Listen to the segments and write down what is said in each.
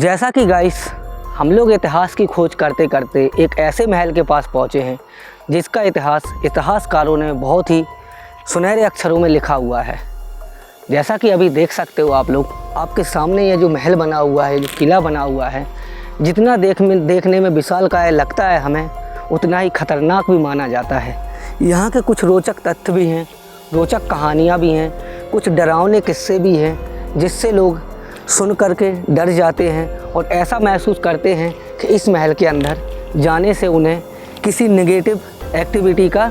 जैसा कि गाइस हम लोग इतिहास की खोज करते करते एक ऐसे महल के पास पहुँचे हैं जिसका इतिहासकारों ने बहुत ही सुनहरे अक्षरों में लिखा हुआ है। जैसा कि अभी देख सकते हो आप लोग, आपके सामने ये जो महल बना हुआ है, जो किला बना हुआ है, जितना देखने में विशालकाय लगता है हमें, उतना ही खतरनाक भी माना जाता है। यहाँ के कुछ रोचक तथ्य भी हैं, रोचक कहानियाँ भी हैं, कुछ डरावने किस्से भी हैं जिससे लोग सुन करके डर जाते हैं और ऐसा महसूस करते हैं कि इस महल के अंदर जाने से उन्हें किसी नेगेटिव एक्टिविटी का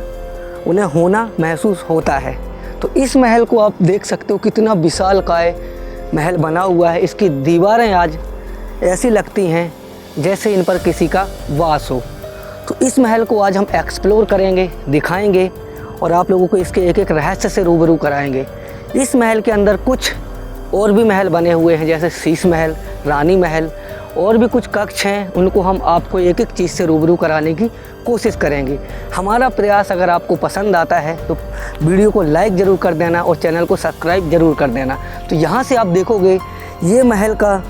उन्हें होना महसूस होता है। तो इस महल को आप देख सकते हो कितना विशालकाय महल बना हुआ है। इसकी दीवारें आज ऐसी लगती हैं जैसे इन पर किसी का वास हो। तो इस महल को आज हम एक्सप्लोर करेंगे, दिखाएंगे और आप लोगों को इसके एक एक रहस्य से रूबरू कराएंगे। इस महल के अंदर कुछ और भी महल बने हुए हैं, जैसे शीश महल, रानी महल, और भी कुछ कक्ष हैं। उनको हम आपको एक एक चीज़ से रूबरू कराने की कोशिश करेंगे। हमारा प्रयास अगर आपको पसंद आता है तो वीडियो को लाइक ज़रूर कर देना और चैनल को सब्सक्राइब ज़रूर कर देना। तो यहाँ से आप देखोगे ये महल का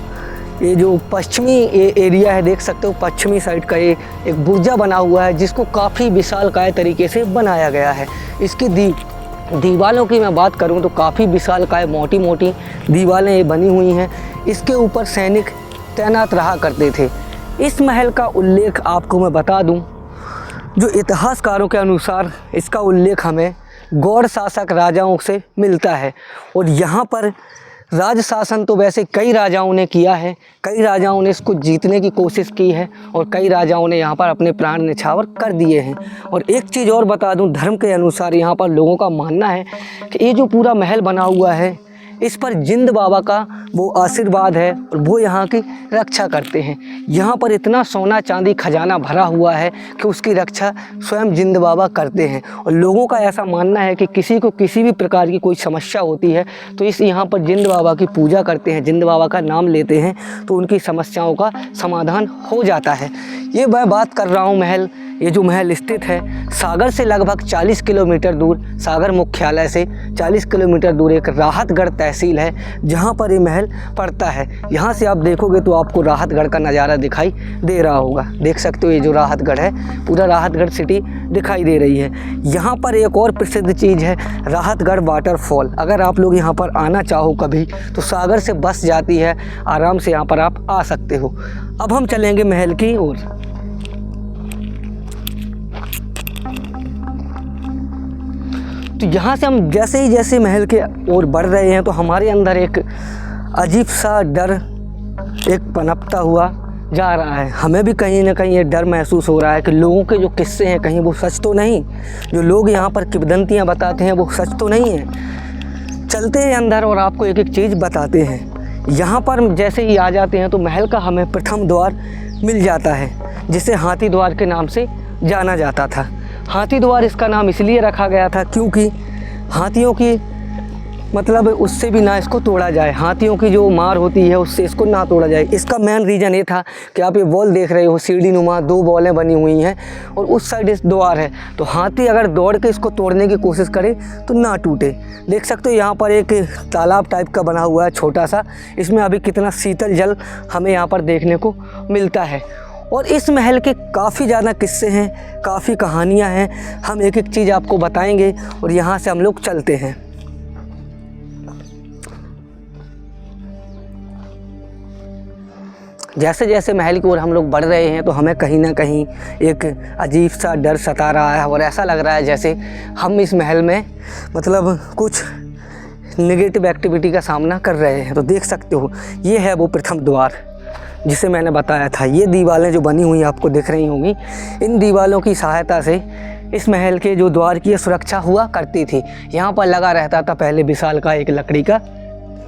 ये जो पश्चिमी एरिया है, देख सकते हो पश्चिमी साइड का ये एक बुर्जा बना हुआ है जिसको काफ़ी विशालकाय तरीके से बनाया गया है। इसकी दीवालों की मैं बात करूं तो काफ़ी विशालकाय मोटी मोटी दीवारें ये बनी हुई हैं। इसके ऊपर सैनिक तैनात रहा करते थे। इस महल का उल्लेख आपको मैं बता दूं, जो इतिहासकारों के अनुसार इसका उल्लेख हमें गौड़ शासक राजाओं से मिलता है। और यहाँ पर राज शासन तो वैसे कई राजाओं ने किया है, कई राजाओं ने इसको जीतने की कोशिश की है और कई राजाओं ने यहाँ पर अपने प्राण न्यौछावर कर दिए हैं। और एक चीज़ और बता दूं, धर्म के अनुसार यहाँ पर लोगों का मानना है कि ये जो पूरा महल बना हुआ है इस पर जिंद बाबा का वो आशीर्वाद है और वो यहाँ की रक्षा करते हैं। यहाँ पर इतना सोना चांदी खजाना भरा हुआ है कि उसकी रक्षा स्वयं जिंद बाबा करते हैं। और लोगों का ऐसा मानना है कि किसी को किसी भी प्रकार की कोई समस्या होती है तो इस यहाँ पर जिंद बाबा की पूजा करते हैं, जिंद बाबा का नाम लेते हैं तो उनकी समस्याओं का समाधान हो जाता है। ये मैं बात कर रहा हूँ महल, ये जो महल स्थित है सागर से लगभग 40 किलोमीटर दूर, सागर मुख्यालय से 40 किलोमीटर दूर एक राहतगढ़ तहसील है जहाँ पर ये महल पड़ता है। यहाँ से आप देखोगे तो आपको राहतगढ़ का नज़ारा दिखाई दे रहा होगा। देख सकते हो ये जो राहतगढ़ है, पूरा राहतगढ़ सिटी दिखाई दे रही है। यहाँ पर एक और प्रसिद्ध चीज़ है राहतगढ़ वाटरफॉल। अगर आप लोग यहाँ पर आना चाहो कभी तो सागर से बस जाती है, आराम से यहाँ पर आप आ सकते हो। अब हम चलेंगे महल की ओर। तो यहाँ से हम जैसे महल के ओर बढ़ रहे हैं तो हमारे अंदर एक अजीब सा डर एक पनपता हुआ जा रहा है। हमें भी कहीं ना कहीं ये डर महसूस हो रहा है कि लोगों के जो किस्से हैं कहीं वो सच तो नहीं, जो लोग यहाँ पर किंवदंतियाँ बताते हैं वो सच तो नहीं है। चलते हैं अंदर और आपको एक एक चीज़ बताते हैं। यहाँ पर जैसे ही आ जाते हैं तो महल का हमें प्रथम द्वार मिल जाता है जिसे हाथी द्वार के नाम से जाना जाता था। हाथी द्वार इसका नाम इसलिए रखा गया था क्योंकि हाथियों की मतलब उससे भी ना इसको तोड़ा जाए, हाथियों की जो मार होती है उससे इसको ना तोड़ा जाए। इसका मेन रीज़न ये था कि आप ये वॉल देख रहे हो, सीढ़ी नुमा 2 वॉलें बनी हुई हैं और उस साइड इस द्वार है, तो हाथी अगर दौड़ के इसको तोड़ने की कोशिश करे तो ना टूटे। देख सकते हो यहाँ पर एक तालाब टाइप का बना हुआ है छोटा सा, इसमें अभी कितना शीतल जल हमें यहाँ पर देखने को मिलता है। और इस महल के काफ़ी ज़्यादा किस्से हैं, काफ़ी कहानियाँ हैं, हम एक एक चीज़ आपको बताएंगे और यहाँ से हम लोग चलते हैं। जैसे जैसे महल की ओर हम लोग बढ़ रहे हैं तो हमें कहीं ना कहीं एक अजीब सा डर सता रहा है और ऐसा लग रहा है जैसे हम इस महल में मतलब कुछ नेगेटिव एक्टिविटी का सामना कर रहे हैं। तो देख सकते हो ये है वो प्रथम द्वार जिसे मैंने बताया था। ये दीवारें जो बनी हुई आपको दिख रही होंगी, इन दीवारों की सहायता से इस महल के जो द्वार की सुरक्षा हुआ करती थी। यहाँ पर लगा रहता था पहले विशाल का एक लकड़ी का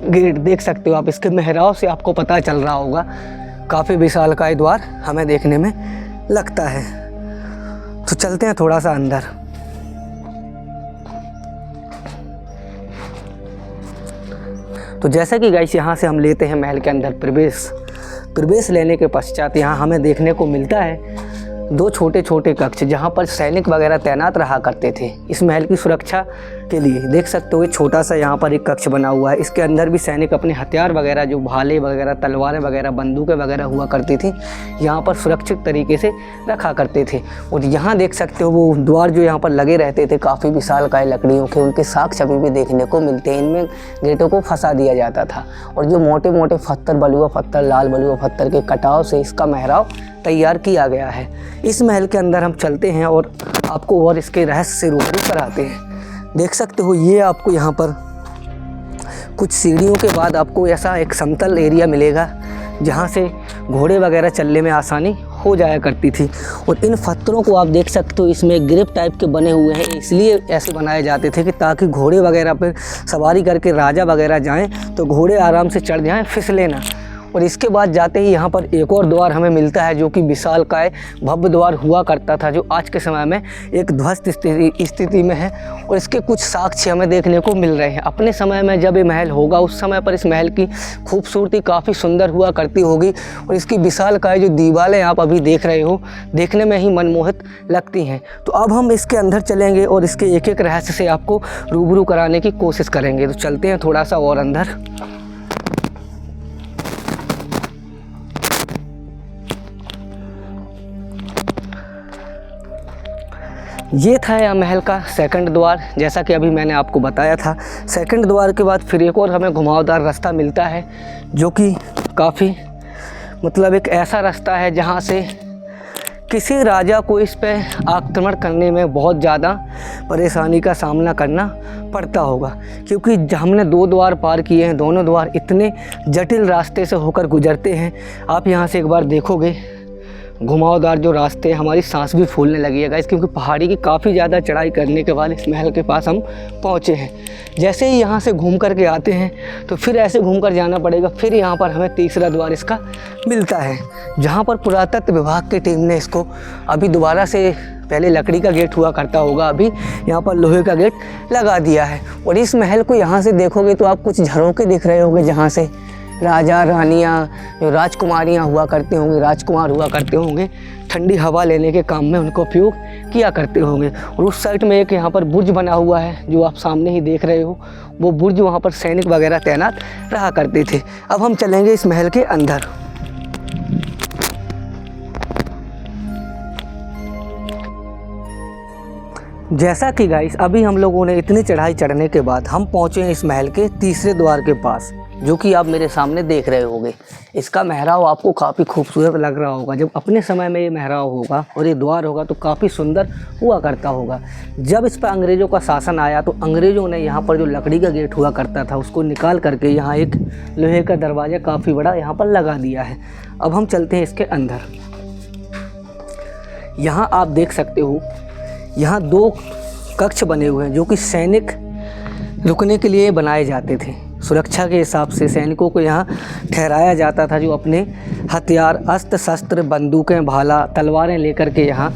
गेट। देख सकते हो आप, इसके मेहराब से आपको पता चल रहा होगा काफ़ी विशाल का द्वार हमें देखने में लगता है। तो चलते हैं थोड़ा सा अंदर। तो जैसा कि गाइस यहाँ से हम लेते हैं महल के अंदर प्रवेश लेने के पश्चात यहाँ हमें देखने को मिलता है 2 छोटे छोटे कक्ष जहाँ पर सैनिक वगैरह तैनात रहा करते थे। इस महल की सुरक्षा के लिए। देख सकते हो ये छोटा सा यहाँ पर एक कक्ष बना हुआ है। इसके अंदर भी सैनिक अपने हथियार वगैरह, जो भाले वगैरह, तलवारें वगैरह, बंदूकें वगैरह हुआ करती थी, यहाँ पर सुरक्षित तरीके से रखा करते थे। और यहाँ देख सकते हो वो द्वार जो यहाँ पर लगे रहते थे काफ़ी विशालकाय लकड़ियों के, उनके साक्ष्य अभी भी देखने को मिलते हैं। इनमें गेटों को फंसा दिया जाता था और जो मोटे मोटे पत्थर, बलुआ पत्थर, लाल बलुआ पत्थर के कटाव से इसका मेहराब तैयार किया गया है। इस महल के अंदर हम चलते हैं और आपको और इसके रहस्य से रूबरू कराते हैं। देख सकते हो ये आपको यहाँ पर कुछ सीढ़ियों के बाद आपको ऐसा एक समतल एरिया मिलेगा जहाँ से घोड़े वगैरह चलने में आसानी हो जाया करती थी। और इन पत्थरों को आप देख सकते हो, इसमें ग्रिप टाइप के बने हुए हैं, इसलिए ऐसे बनाए जाते थे कि ताकि घोड़े वगैरह पर सवारी करके राजा वगैरह जाएं तो घोड़े आराम से चढ़ जाएं, फिसले ना। और इसके बाद जाते ही यहाँ पर एक और द्वार हमें मिलता है जो कि विशालकाय भव्य द्वार हुआ करता था, जो आज के समय में एक ध्वस्त स्थिति में है। और इसके कुछ साक्ष्य हमें देखने को मिल रहे हैं। अपने समय में जब ये महल होगा उस समय पर इस महल की खूबसूरती काफ़ी सुंदर हुआ करती होगी और इसकी विशालकाय जो दीवारें आप अभी देख रहे हो देखने में ही मनमोहित लगती हैं। तो अब हम इसके अंदर चलेंगे और इसके एक एक रहस्य से आपको रूबरू कराने की कोशिश करेंगे। तो चलते हैं थोड़ा सा और अंदर। ये था यह महल का सेकंड द्वार, जैसा कि अभी मैंने आपको बताया था। सेकंड द्वार के बाद फिर एक और हमें घुमावदार रास्ता मिलता है जो कि काफ़ी मतलब एक ऐसा रास्ता है जहाँ से किसी राजा को इस पे आक्रमण करने में बहुत ज़्यादा परेशानी का सामना करना पड़ता होगा, क्योंकि हमने 2 द्वार पार किए हैं। दोनों द्वार इतने जटिल रास्ते से होकर गुजरते हैं। आप यहाँ से एक बार देखोगे घुमावदार जो रास्ते, हमारी सांस भी फूलने लगी है गाइस, क्योंकि पहाड़ी की काफ़ी ज़्यादा चढ़ाई करने के बाद इस महल के पास हम पहुँचे हैं। जैसे ही यहाँ से घूम कर के आते हैं तो फिर ऐसे घूम कर जाना पड़ेगा। फिर यहाँ पर हमें तीसरा द्वार इसका मिलता है, जहाँ पर पुरातत्व विभाग की टीम ने इसको अभी दोबारा से, पहले लकड़ी का गेट हुआ करता होगा, अभी यहाँ पर लोहे का गेट लगा दिया है। और इस महल को यहाँ से देखोगे तो आप कुछ झरोखे दिख रहे होंगे जहाँ से राजा रानियाँ, जो राजकुमारियाँ हुआ करते होंगे, राजकुमार हुआ करते होंगे, ठंडी हवा लेने के काम में उनको उपयोग किया करते होंगे। और उस साइड में एक यहाँ पर बुर्ज बना हुआ है जो आप सामने ही देख रहे हो, वो बुर्ज, वहाँ पर सैनिक वगैरह तैनात रहा करते थे। अब हम चलेंगे इस महल के अंदर। जैसा कि गाइस अभी हम लोगों ने इतनी चढ़ाई चढ़ने के बाद हम पहुँचे हैं इस महल के तीसरे द्वार के पास, जो कि आप मेरे सामने देख रहे होंगे। इसका मेहराब आपको काफ़ी खूबसूरत लग रहा होगा। जब अपने समय में ये मेहराब होगा और ये द्वार होगा तो काफ़ी सुंदर हुआ करता होगा। जब इस पर अंग्रेज़ों का शासन आया तो अंग्रेज़ों ने यहाँ पर जो लकड़ी का गेट हुआ करता था उसको निकाल करके यहाँ एक लोहे का दरवाज़ा काफ़ी बड़ा यहाँ पर लगा दिया है। अब हम चलते हैं इसके अंदर। यहाँ आप देख सकते हो, यहाँ 2 कक्ष बने हुए हैं जो कि सैनिक रुकने के लिए बनाए जाते थे। सुरक्षा के हिसाब से सैनिकों को यहाँ ठहराया जाता था, जो अपने हथियार, अस्त्र शस्त्र, बंदूकें, भाला, तलवारें लेकर के यहाँ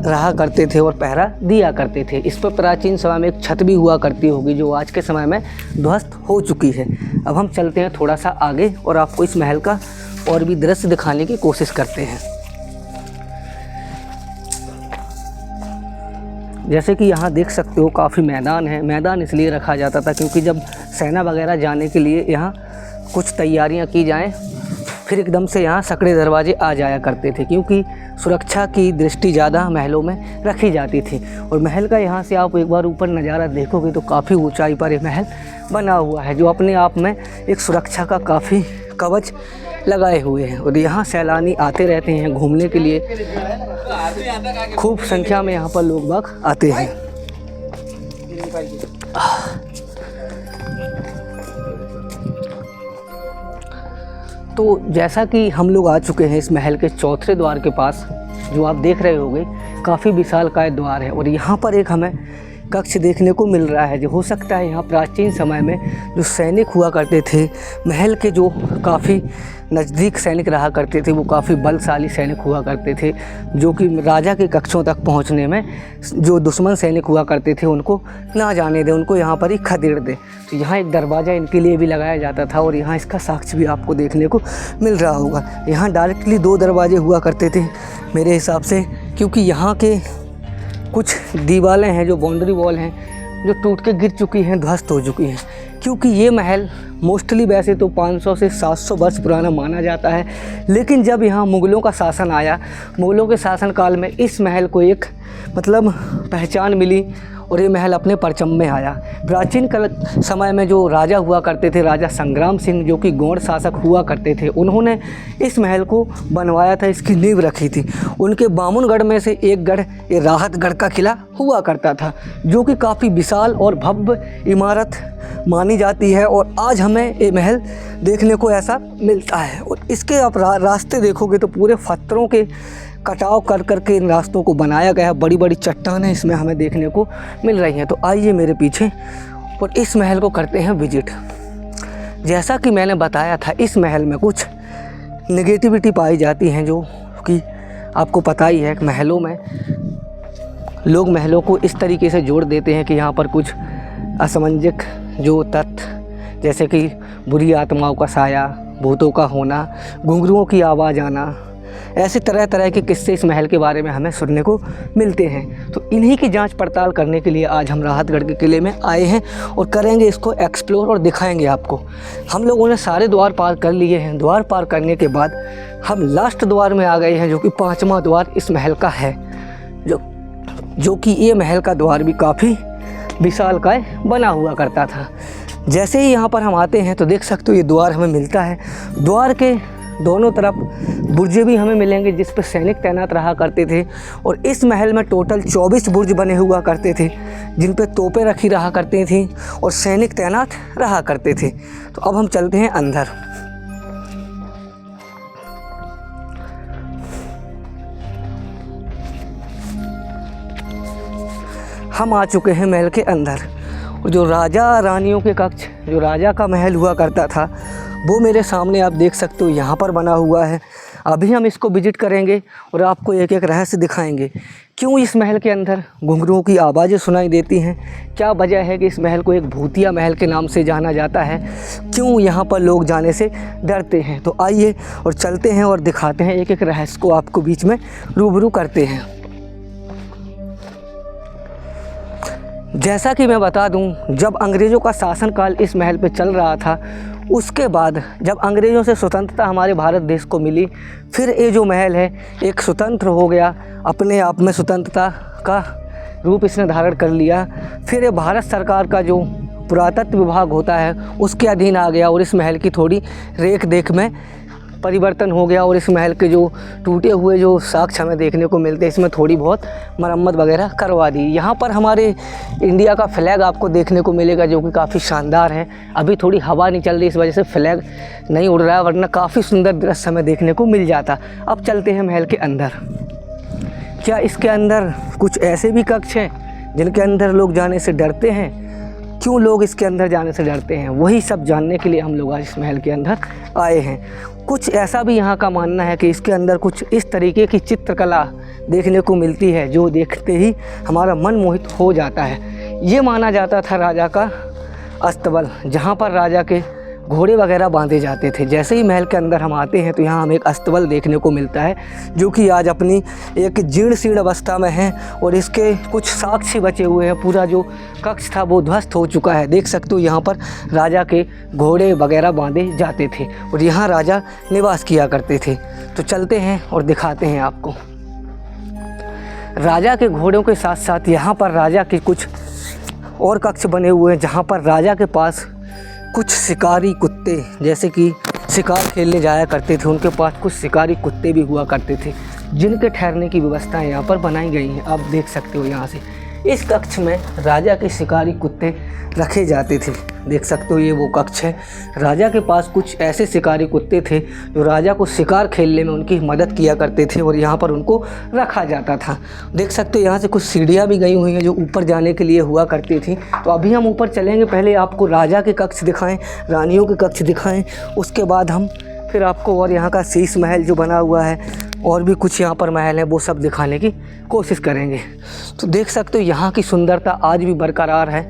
रहा करते थे और पहरा दिया करते थे। इस पर प्राचीन समय में एक छत भी हुआ करती होगी जो आज के समय में ध्वस्त हो चुकी है। अब हम चलते हैं थोड़ा सा आगे और आपको इस महल का और भी दृश्य दिखाने की कोशिश करते हैं। जैसे कि यहाँ देख सकते हो काफ़ी मैदान है। मैदान इसलिए रखा जाता था क्योंकि जब सेना वगैरह जाने के लिए यहाँ कुछ तैयारियाँ की जाएं, फिर एकदम से यहाँ सकड़े दरवाजे आ जाया करते थे, क्योंकि सुरक्षा की दृष्टि ज़्यादा महलों में रखी जाती थी। और महल का यहाँ से आप एक बार ऊपर नज़ारा देखोगे तो काफ़ी ऊंचाई पर ये महल बना हुआ है, जो अपने आप में एक सुरक्षा का काफ़ी कवच लगाए हुए हैं। और यहाँ सैलानी आते रहते हैं घूमने के लिए, खूब संख्या में यहाँ पर लोग बाग आते हैं। तो जैसा कि हम लोग आ चुके हैं इस महल के चौथे द्वार के पास, जो आप देख रहे होंगे काफ़ी विशालकाय द्वार है। और यहाँ पर एक हमें कक्ष देखने को मिल रहा है, जो हो सकता है यहाँ प्राचीन समय में जो सैनिक हुआ करते थे, महल के जो काफ़ी नज़दीक सैनिक रहा करते थे, वो काफ़ी बलशाली सैनिक हुआ करते थे, जो कि राजा के कक्षों तक पहुँचने में जो दुश्मन सैनिक हुआ करते थे उनको ना जाने दें, उनको यहाँ पर ही खदेड़ दे। तो यहाँ एक दरवाज़ा इनके लिए भी लगाया जाता था और यहाँ इसका साक्ष्य भी आपको देखने को मिल रहा होगा। यहाँ डायरेक्टली 2 दरवाजे हुआ करते थे मेरे हिसाब से, क्योंकि यहाँ के कुछ दीवारें हैं जो बाउंड्री वॉल हैं जो टूट के गिर चुकी हैं, ध्वस्त हो चुकी हैं। क्योंकि ये महल मोस्टली वैसे तो 500 से 700 वर्ष पुराना माना जाता है, लेकिन जब यहाँ मुग़लों का शासन आया, मुग़लों के शासनकाल में इस महल को एक पहचान मिली और ये महल अपने परचम में आया। प्राचीन काल समय में जो राजा हुआ करते थे, राजा संग्राम सिंह, जो कि गौड़ शासक हुआ करते थे, उन्होंने इस महल को बनवाया था, इसकी नींव रखी थी। उनके बामुनगढ़ में से एक गढ़ ये राहतगढ़ का किला हुआ करता था, जो कि काफ़ी विशाल और भव्य इमारत मानी जाती है। और आज हमें ये महल देखने को ऐसा मिलता है। और इसके आप रास्ते देखोगे तो पूरे पत्थरों के कटाव कर के इन रास्तों को बनाया गया है। बड़ी बड़ी चट्टानें इसमें हमें देखने को मिल रही हैं। तो आइए मेरे पीछे और इस महल को करते हैं विजिट। जैसा कि मैंने बताया था, इस महल में कुछ नेगेटिविटी पाई जाती हैं, जो कि आपको पता ही है। महलों में लोग महलों को इस तरीके से जोड़ देते हैं कि यहाँ पर कुछ असमंजस जो तथ्य, जैसे कि बुरी आत्माओं का साया, भूतों का होना, घुंघरुओं की आवाज़ आना, ऐसे तरह तरह के किस्से इस महल के बारे में हमें सुनने को मिलते हैं। तो इन्हीं की जांच पड़ताल करने के लिए आज हम राहतगढ़ के किले में आए हैं और करेंगे इसको एक्सप्लोर और दिखाएंगे आपको। हम लोगों ने सारे द्वार पार कर लिए हैं। द्वार पार करने के बाद हम लास्ट द्वार में आ गए हैं, जो कि 5वां द्वार इस महल का है, जो कि ये महल का द्वार भी काफ़ी विशालकाय बना हुआ करता था। जैसे ही यहाँ पर हम आते हैं तो देख सकते हो ये द्वार हमें मिलता है। द्वार के दोनों तरफ बुर्जे भी हमें मिलेंगे, जिस पर सैनिक तैनात रहा करते थे। और इस महल में टोटल 24 बुर्ज बने हुआ करते थे, जिन पे तोपें रखी रहा करती थी और सैनिक तैनात रहा करते थे। तो अब हम चलते हैं अंदर। हम आ चुके हैं महल के अंदर। और जो राजा रानियों के कक्ष, जो राजा का महल हुआ करता था, वो मेरे सामने आप देख सकते हो यहाँ पर बना हुआ है। अभी हम इसको विजिट करेंगे और आपको एक एक रहस्य दिखाएंगे। क्यों इस महल के अंदर घुंघरुओं की आवाज़ें सुनाई देती हैं, क्या वजह है कि इस महल को एक भूतिया महल के नाम से जाना जाता है, क्यों यहाँ पर लोग जाने से डरते हैं। तो आइए और चलते हैं और दिखाते हैं, एक एक रहस्य को आपको बीच में रूबरू करते हैं। जैसा कि मैं बता दूं, जब अंग्रेज़ों का शासनकाल इस महल पे चल रहा था, उसके बाद जब अंग्रेज़ों से स्वतंत्रता हमारे भारत देश को मिली, फिर ये जो महल है एक स्वतंत्र हो गया, अपने आप में स्वतंत्रता का रूप इसने धारण कर लिया। फिर ये भारत सरकार का जो पुरातत्व विभाग होता है उसके अधीन आ गया और इस महल की थोड़ी रेख देख में परिवर्तन हो गया। और इस महल के जो टूटे हुए जो साक्ष्य हमें देखने को मिलते हैं, इसमें थोड़ी बहुत मरम्मत वगैरह करवा दी। यहाँ पर हमारे इंडिया का फ्लैग आपको देखने को मिलेगा, जो कि काफ़ी शानदार है। अभी थोड़ी हवा नहीं चल रही, इस वजह से फ्लैग नहीं उड़ रहा है, वरना काफ़ी सुंदर दृश्य हमें देखने को मिल जाता। अब चलते हैं महल के अंदर। क्या इसके अंदर कुछ ऐसे भी कक्ष हैं जिनके अंदर लोग जाने से डरते हैं? क्यों लोग इसके अंदर जाने से डरते हैं, वही सब जानने के लिए हम लोग आज इस महल के अंदर आए हैं। कुछ ऐसा भी यहाँ का मानना है कि इसके अंदर कुछ इस तरीके की चित्रकला देखने को मिलती है, जो देखते ही हमारा मन मोहित हो जाता है। ये माना जाता था राजा का अस्तबल, जहाँ पर राजा के घोड़े वगैरह बांधे जाते थे। जैसे ही महल के अंदर हम आते हैं तो यहाँ हमें एक अस्तबल देखने को मिलता है, जो कि आज अपनी एक जीर्ण शीर्ण अवस्था में है और इसके कुछ साक्ष्य बचे हुए हैं। पूरा जो कक्ष था वो ध्वस्त हो चुका है। देख सकते हो यहाँ पर राजा के घोड़े वगैरह बांधे जाते थे और यहाँ राजा निवास किया करते थे। तो चलते हैं और दिखाते हैं आपको। राजा के घोड़ों के साथ साथ यहाँ पर राजा के कुछ और कक्ष बने हुए हैं, जहाँ पर राजा के पास कुछ शिकारी कुत्ते, जैसे कि शिकार खेलने जाया करते थे, उनके पास कुछ शिकारी कुत्ते भी हुआ करते थे, जिनके ठहरने की व्यवस्थाएं यहाँ पर बनाई गई हैं। आप देख सकते हो यहाँ से इस कक्ष में राजा के शिकारी कुत्ते रखे जाते थे। देख सकते हो ये वो कक्ष है। राजा के पास कुछ ऐसे शिकारी कुत्ते थे जो राजा को शिकार खेलने में उनकी मदद किया करते थे और यहाँ पर उनको रखा जाता था। देख सकते हो यहाँ से कुछ सीढ़ियाँ भी गई हुई हैं जो ऊपर जाने के लिए हुआ करती थी। तो अभी हम ऊपर चलेंगे, पहले आपको राजा के कक्ष दिखाएं, रानियों के कक्ष दिखाएं, उसके बाद हम फिर आपको और यहाँ का शीश महल जो बना हुआ है और भी कुछ यहाँ पर महल है वो सब दिखाने की कोशिश करेंगे। तो देख सकते हो यहाँ की सुंदरता आज भी बरकरार है।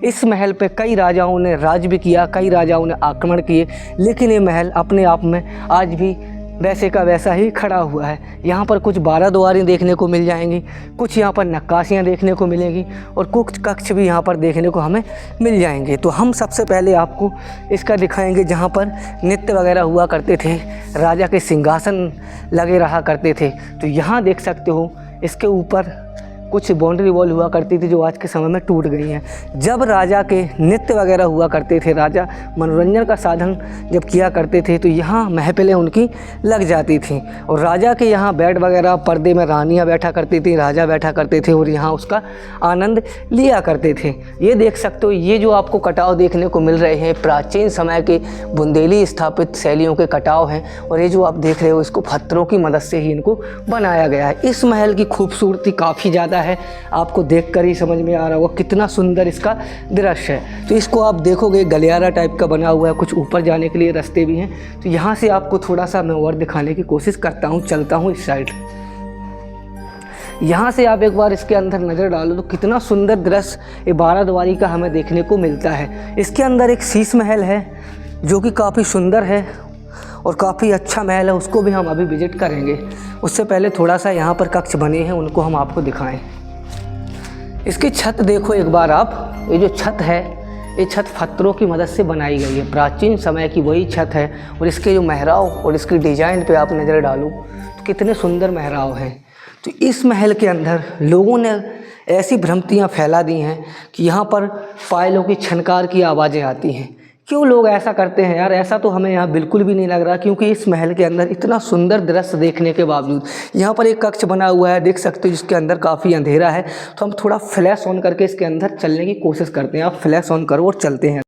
इस महल पे कई राजाओं ने राज भी किया, कई राजाओं ने आक्रमण किए, लेकिन ये महल अपने आप में आज भी वैसे का वैसा ही खड़ा हुआ है। यहाँ पर कुछ बाराद्वारी देखने को मिल जाएंगी, कुछ यहाँ पर नक्काशियाँ देखने को मिलेंगी और कुछ कक्ष भी यहाँ पर देखने को हमें मिल जाएंगे। तो हम सबसे पहले आपको इसका दिखाएंगे जहाँ पर नृत्य वगैरह हुआ करते थे, राजा के सिंहासन लगे रहा करते थे। तो यहाँ देख सकते हो इसके ऊपर कुछ बाउंड्री वॉल हुआ करती थी जो आज के समय में टूट गई हैं। जब राजा के नृत्य वगैरह हुआ करते थे, राजा मनोरंजन का साधन जब किया करते थे तो यहाँ महफिलें उनकी लग जाती थी और राजा के यहाँ बेड वगैरह पर्दे में रानियाँ बैठा करती थी, राजा बैठा करते थे और यहाँ उसका आनंद लिया करते थे। ये देख सकते हो, ये जो आपको कटाव देखने को मिल रहे हैं प्राचीन समय के बुंदेली स्थापित शैलियों के कटाव हैं और ये जो आप देख रहे हो इसको पत्थरों की मदद से ही इनको बनाया गया है। इस महल की खूबसूरती काफ़ी ज़्यादा है, आपको देखकर ही समझ में आ रहा होगा कितना सुंदर इसका दृश्य है। तो इसको आप देखोगे गलियारा टाइप का बना हुआ है, कुछ ऊपर जाने के लिए रास्ते भी हैं। तो यहाँ से आपको थोड़ा सा मैं और दिखाने की कोशिश करता हूँ, चलता हूँ इस साइड। यहाँ से आप एक बार इसके अंदर नज़र डालो तो कितना सुंदर दृश्य ये बाराद्वारी का हमें देखने को मिलता है। इसके अंदर एक शीश महल है जो कि काफ़ी सुंदर है और काफ़ी अच्छा महल है, उसको भी हम अभी विज़िट करेंगे। उससे पहले थोड़ा सा यहाँ पर कक्ष बने हैं उनको हम आपको दिखाएं। इसकी छत देखो एक बार आप, ये जो छत है ये छत पत्थरों की मदद से बनाई गई है, प्राचीन समय की वही छत है। और इसके जो मेहराब और इसकी डिज़ाइन पे आप नज़र डालो तो कितने सुंदर मेहराब हैं। तो इस महल के अंदर लोगों ने ऐसी भ्रांतियाँ फैला दी हैं कि यहाँ पर फाइलों की छनकार की आवाज़ें आती हैं। क्यों लोग ऐसा करते हैं यार? ऐसा तो हमें यहाँ बिल्कुल भी नहीं लग रहा, क्योंकि इस महल के अंदर इतना सुंदर दृश्य देखने के बावजूद यहाँ पर एक कक्ष बना हुआ है, देख सकते हो, जिसके अंदर काफ़ी अंधेरा है। तो हम थोड़ा फ्लैश ऑन करके इसके अंदर चलने की कोशिश करते हैं। आप फ्लैश ऑन करो और चलते हैं।